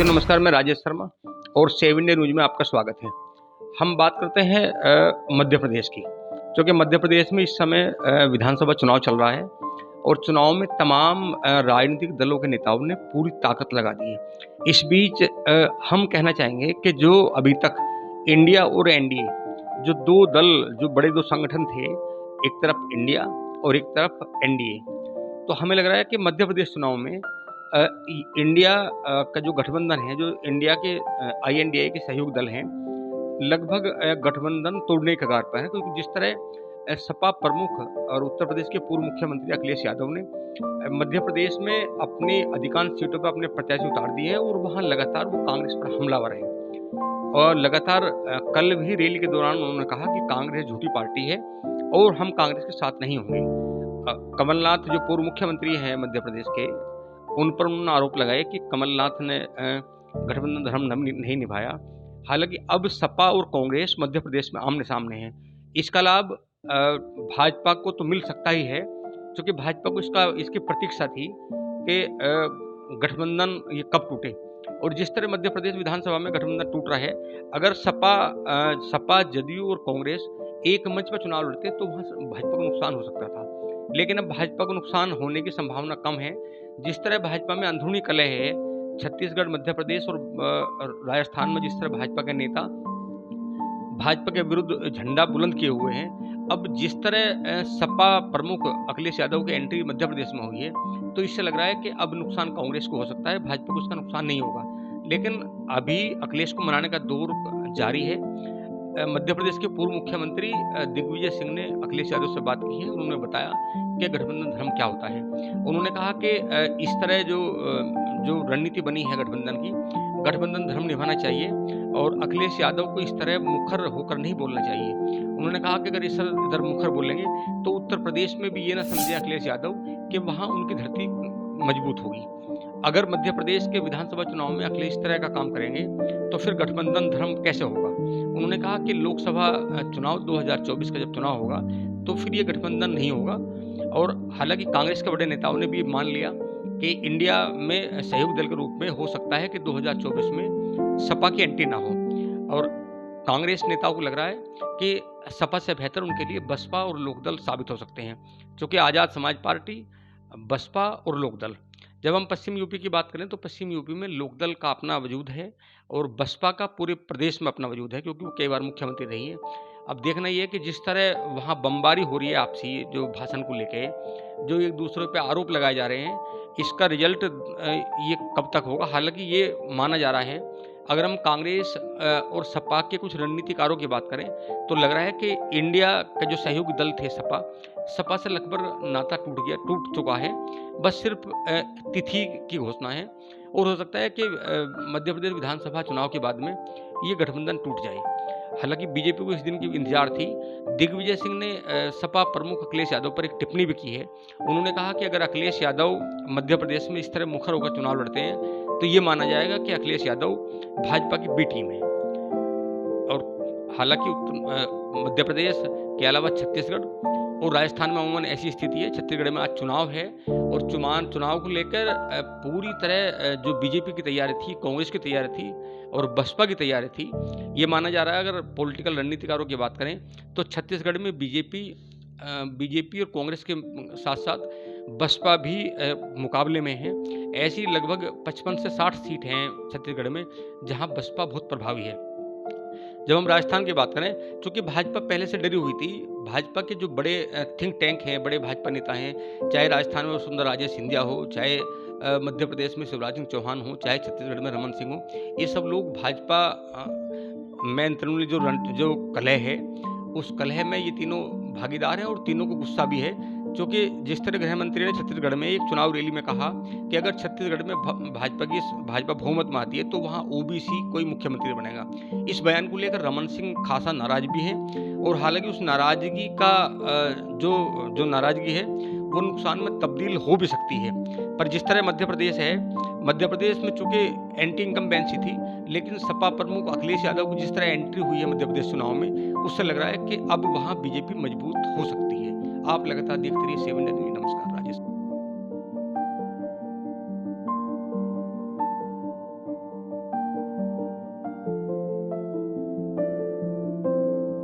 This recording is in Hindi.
साथियों नमस्कार, मैं राजेश शर्मा और 7 इंडिया न्यूज़ में आपका स्वागत है। हम बात करते हैं मध्य प्रदेश की, क्योंकि मध्य प्रदेश में इस समय विधानसभा चुनाव चल रहा है और चुनाव में तमाम राजनीतिक दलों के नेताओं ने पूरी ताकत लगा दी है। इस बीच हम कहना चाहेंगे कि जो अभी तक इंडिया और एनडीए जो 2 दल, जो बड़े 2 संगठन थे, एक तरफ इंडिया और एक तरफ एनडीए, तो हमें लग रहा है कि मध्य प्रदेश चुनाव में इंडिया का जो गठबंधन है, जो इंडिया के आईएनडीए के सहयोग दल हैं, लगभग गठबंधन तोड़ने के कगार पर है, क्योंकि जिस तरह सपा प्रमुख और उत्तर प्रदेश के पूर्व मुख्यमंत्री अखिलेश यादव ने मध्य प्रदेश में अपनी अधिकांश सीटों पर अपने प्रत्याशी उतार दिए हैं और वहाँ लगातार वो कांग्रेस पर हमलावर हैं। और लगातार कल भी रैली के दौरान उन्होंने कहा कि कांग्रेस झूठी पार्टी है और हम कांग्रेस के साथ नहीं होंगे। कमलनाथ जो पूर्व मुख्यमंत्री हैं मध्य प्रदेश के, उन पर उन्होंने आरोप लगाए कि कमलनाथ ने गठबंधन धर्म नहीं निभाया। हालांकि अब सपा और कांग्रेस मध्य प्रदेश में आमने सामने हैं। इसका लाभ भाजपा को तो मिल सकता ही है, क्योंकि भाजपा को इसकी प्रतीक्षा थी कि गठबंधन ये कब टूटे। और जिस तरह मध्य प्रदेश विधानसभा में गठबंधन टूट रहा है, अगर सपा जदयू और कांग्रेस एक मंच पर चुनाव लड़ते तो वहाँ भाजपा को नुकसान हो सकता था। लेकिन अब भाजपा को नुकसान होने की संभावना कम है। जिस तरह भाजपा में अंदरूनी कलह है, छत्तीसगढ़, मध्य प्रदेश और राजस्थान में जिस तरह भाजपा के नेता भाजपा के विरुद्ध झंडा बुलंद किए हुए हैं, अब जिस तरह सपा प्रमुख अखिलेश यादव की एंट्री मध्य प्रदेश में हुई है, तो इससे लग रहा है कि अब नुकसान कांग्रेस को हो सकता है, भाजपा को इसका नुकसान नहीं होगा। लेकिन अभी अखिलेश को मनाने का दौर जारी है। मध्य प्रदेश के पूर्व मुख्यमंत्री दिग्विजय सिंह ने अखिलेश यादव से बात की है। उन्होंने बताया कि गठबंधन धर्म क्या होता है। उन्होंने कहा कि इस तरह जो रणनीति बनी है गठबंधन की, गठबंधन धर्म निभाना चाहिए और अखिलेश यादव को इस तरह मुखर होकर नहीं बोलना चाहिए। उन्होंने कहा कि अगर इधर मुखर बोलेंगे तो उत्तर प्रदेश में भी ये ना समझे अखिलेश यादव कि वहाँ उनकी धरती मजबूत होगी। अगर मध्य प्रदेश के विधानसभा चुनाव में अखिलेश इस तरह का काम करेंगे तो फिर गठबंधन धर्म कैसे होगा। उन्होंने कहा कि लोकसभा चुनाव 2024 का जब चुनाव होगा तो फिर ये गठबंधन नहीं होगा। और हालांकि कांग्रेस के बड़े नेताओं ने भी मान लिया कि इंडिया में सहयोग दल के रूप में हो सकता है कि 2024 में सपा की एंट्री ना हो। और कांग्रेस नेताओं को लग रहा है कि सपा से बेहतर उनके लिए बसपा और लोकदल साबित हो सकते हैं, क्योंकि आज़ाद समाज पार्टी, बसपा और लोकदल। जब हम पश्चिम यूपी की बात करें तो पश्चिम यूपी में लोकदल का अपना वजूद है और बसपा का पूरे प्रदेश में अपना वजूद है, क्योंकि वो कई बार मुख्यमंत्री रही है। अब देखना ये है कि जिस तरह वहाँ बमबारी हो रही है आपसी, जो भाषण को लेके जो एक दूसरे पे आरोप लगाए जा रहे हैं, इसका रिजल्ट ये कब तक होगा। हालांकि ये माना जा रहा है, अगर हम कांग्रेस और सपा के कुछ रणनीतिकारों की बात करें तो लग रहा है कि इंडिया का जो सहयोगी दल थे सपा से लगभग नाता टूट चुका है। बस सिर्फ तिथि की घोषणा है और हो सकता है कि मध्य प्रदेश विधानसभा चुनाव के बाद में ये गठबंधन टूट जाए। हालांकि बीजेपी को इस दिन की इंतजार थी। दिग्विजय सिंह ने सपा प्रमुख अखिलेश यादव पर एक टिप्पणी भी की है। उन्होंने कहा कि अगर अखिलेश यादव मध्य प्रदेश में इस तरह मुखर होकर चुनाव लड़ते हैं तो ये माना जाएगा कि अखिलेश यादव भाजपा की बी टीम है। और हालांकि मध्य प्रदेश के अलावा छत्तीसगढ़ और राजस्थान में अमूमन ऐसी स्थिति है। छत्तीसगढ़ में आज चुनाव है और चुनाव को लेकर पूरी तरह जो बीजेपी की तैयारी थी, कांग्रेस की तैयारी थी और बसपा की तैयारी थी, ये माना जा रहा है। अगर पॉलिटिकल रणनीतिकारों की बात करें तो छत्तीसगढ़ में बीजेपी और कांग्रेस के साथ साथ बसपा भी मुकाबले में है। ऐसी लगभग 55 से 60 सीट हैं छत्तीसगढ़ में जहां बसपा बहुत प्रभावी है। जब हम राजस्थान की बात करें, चूंकि भाजपा पहले से डरी हुई थी, भाजपा के जो बड़े थिंक टैंक हैं, बड़े भाजपा नेता हैं, चाहे राजस्थान में सुंदरराजे सिंधिया हो, चाहे मध्य प्रदेश में शिवराज सिंह चौहान हो, चाहे छत्तीसगढ़ में रमन सिंह हो, ये सब लोग भाजपा में अंदरूनी जो कलह है, उस कलह में ये तीनों भागीदार हैं और तीनों को गुस्सा भी है। क्योंकि जिस तरह गृह मंत्री ने छत्तीसगढ़ में एक चुनाव रैली में कहा कि अगर छत्तीसगढ़ में भाजपा बहुमत में आती है तो वहाँ ओबीसी कोई मुख्यमंत्री बनेगा। इस बयान को लेकर रमन सिंह खासा नाराज भी हैं और हालांकि उस नाराजगी का जो नाराजगी है वो नुकसान में तब्दील हो भी सकती है। पर जिस तरह मध्य प्रदेश में चूंकि एंटी इनकम्बेंसी थी, लेकिन सपा प्रमुख अखिलेश यादव की जिस तरह एंट्री हुई है मध्य प्रदेश चुनाव में, उससे लग रहा है कि अब वहाँ बीजेपी मजबूत हो सकती है। आप लगातार देखते रहिए 7 इंडिया न्यूज़।